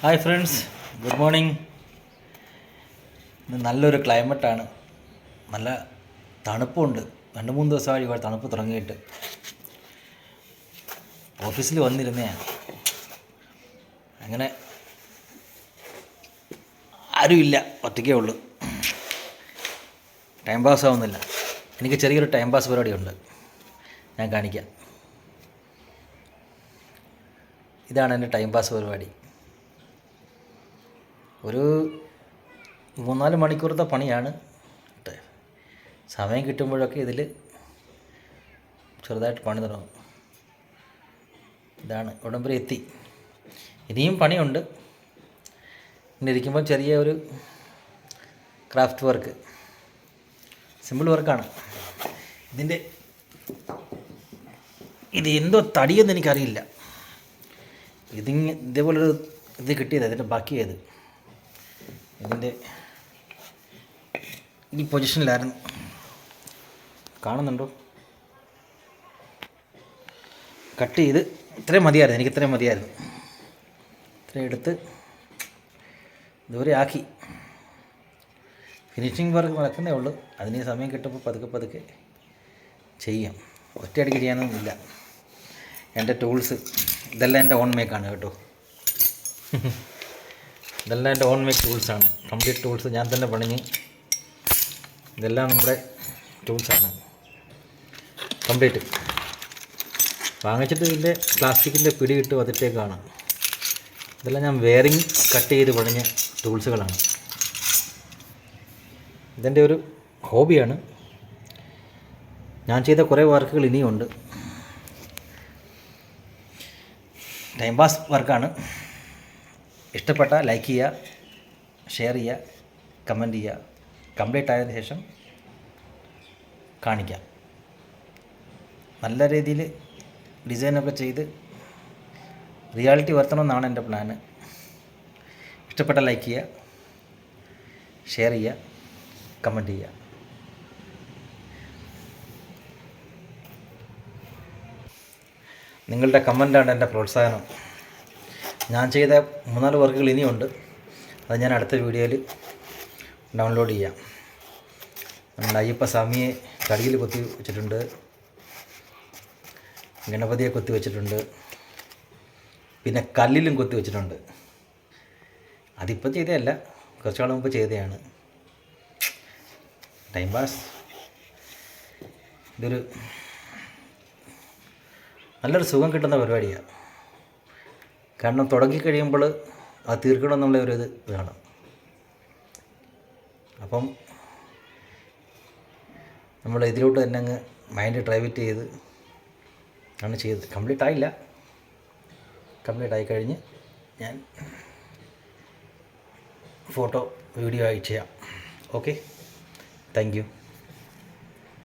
Hi friends, good morning. ഇന്ന് നല്ലൊരു ക്ലൈമറ്റാണ്, നല്ല തണുപ്പുണ്ട്. 2-3 ദിവസമായി ഇവിടെ തണുപ്പ് തുടങ്ങിയിട്ട്. ഓഫീസിൽ വന്നിരുന്നതാണ്, അങ്ങനെ ആരുമില്ല, ഒറ്റയ്ക്കേ ഉള്ളൂ. ടൈം പാസ് ആവുന്നില്ല. എനിക്ക് ചെറിയൊരു ടൈം പാസ് പരിപാടിയുണ്ട്, ഞാൻ കാണിക്കാം. ഇതാണ് എൻ്റെ ടൈം പാസ് പരിപാടി. ഒരു 3-4 മണിക്കൂറത്തെ പണിയാണ്. സമയം കിട്ടുമ്പോഴൊക്കെ ഇതിൽ ചെറുതായിട്ട് പണി തുടങ്ങും. ഇതാണ്, ഇവിടം വരെ എത്തി. ഇനിയും പണിയുണ്ട്. ഇങ്ങനെ ഇരിക്കുമ്പോൾ ചെറിയ ഒരു ക്രാഫ്റ്റ് വർക്ക്, സിമ്പിൾ വർക്കാണ്. ഇത് എന്തോ തടിയെന്ന് എനിക്കറിയില്ല. ഇതേപോലൊരു ഇത് കിട്ടിയത്, ഇതിൻ്റെ ബാക്കിയത് ഇതിൻ്റെ ഈ പൊസിഷനിലായിരുന്നു. കാണുന്നുണ്ടോ? കട്ട് ചെയ്ത് ഇത്രയും മതിയായിരുന്നു, എനിക്ക് ഇത്രയും മതിയായിരുന്നു. ഇത്രയും എടുത്ത് ഇതുവരെ ആക്കി. ഫിനിഷിങ് വർക്ക് നടക്കുന്നേ ഉള്ളൂ. അതിന് സമയം കിട്ടുമ്പോൾ പതുക്കെ ചെയ്യാം. ഒറ്റയടിക്ക് ചെയ്യാനൊന്നുമില്ല. എൻ്റെ ടൂൾസ് ഇതെല്ലാം എൻ്റെ ഓൺ മേക്കാണ് കേട്ടോ. ഇതെല്ലാം എൻ്റെ ഓൺ മേക്ക് ടൂൾസാണ്. കംപ്ലീറ്റ് ടൂൾസ് ഞാൻ തന്നെ പണിഞ്ഞ്. ഇതെല്ലാം നമ്മുടെ ടൂൾസാണ് കംപ്ലീറ്റ്. വാങ്ങിച്ചിട്ട് ഇതിൻ്റെ പ്ലാസ്റ്റിക്കിൻ്റെ പിടി കിട്ടും, അതിട്ടേക്കാണ്. ഇതെല്ലാം ഞാൻ വെയറിങ് കട്ട് ചെയ്ത് പണിഞ്ഞ ടൂൾസുകളാണ്. ഇതെൻ്റെ ഒരു ഹോബിയാണ്. ഞാൻ ചെയ്ത കുറേ വർക്കുകൾ ഇനിയുണ്ട്. ടൈം പാസ് വർക്കാണ്. ഇഷ്ടപ്പെട്ടാൽ ലൈക്ക് ചെയ്യുക, ഷെയർ ചെയ്യുക, കമൻറ്റ് ചെയ്യുക. കംപ്ലീറ്റ് ആയതിനു ശേഷം കാണിക്കാം. നല്ല രീതിയിൽ ഡിസൈനൊക്കെ ചെയ്ത് റിയാലിറ്റി വരുത്തണമെന്നാണ് എൻ്റെ പ്ലാന്. ഇഷ്ടപ്പെട്ടാൽ ലൈക്ക് ചെയ്യുക, ഷെയർ ചെയ്യുക, കമൻറ്റ് ചെയ്യുക. നിങ്ങളുടെ കമൻറ്റാണ് എൻ്റെ പ്രോത്സാഹനം. ഞാൻ ചെയ്ത 3-4 വർക്കുകൾ ഇനിയുണ്ട്. അത് ഞാൻ അടുത്ത വീഡിയോയിൽ ഡൗൺലോഡ് ചെയ്യാം. നമ്മുടെ അയ്യപ്പ സ്വാമിയെ തടിയിൽ കൊത്തി വെച്ചിട്ടുണ്ട്, ഗണപതിയെ കൊത്തി വെച്ചിട്ടുണ്ട്, പിന്നെ കല്ലിലും കൊത്തി വെച്ചിട്ടുണ്ട്. അതിപ്പോൾ ചെയ്തതല്ല, കുറച്ച് നാൾ മുമ്പ് ചെയ്തതാണ്. Time pass. ഇതൊരു നല്ലൊരു സുഖം കിട്ടുന്ന പരിപാടിയാണ്. കാരണം തുടങ്ങിക്കഴിയുമ്പോൾ അത് തീർക്കണം എന്നുള്ള ഒരു ഇത് വേണം. അപ്പം നമ്മൾ ഇതിലോട്ട് തന്നെ അങ്ങ് മൈൻഡ് ഡ്രൈവേറ്റ് ചെയ്ത് ആണ് ചെയ്തത്. കംപ്ലീറ്റ് ആയില്ല. കംപ്ലീറ്റ് ആയിക്കഴിഞ്ഞ് ഞാൻ ഫോട്ടോ വീഡിയോ ആയി ചെയ്യാം. Okay, thank you.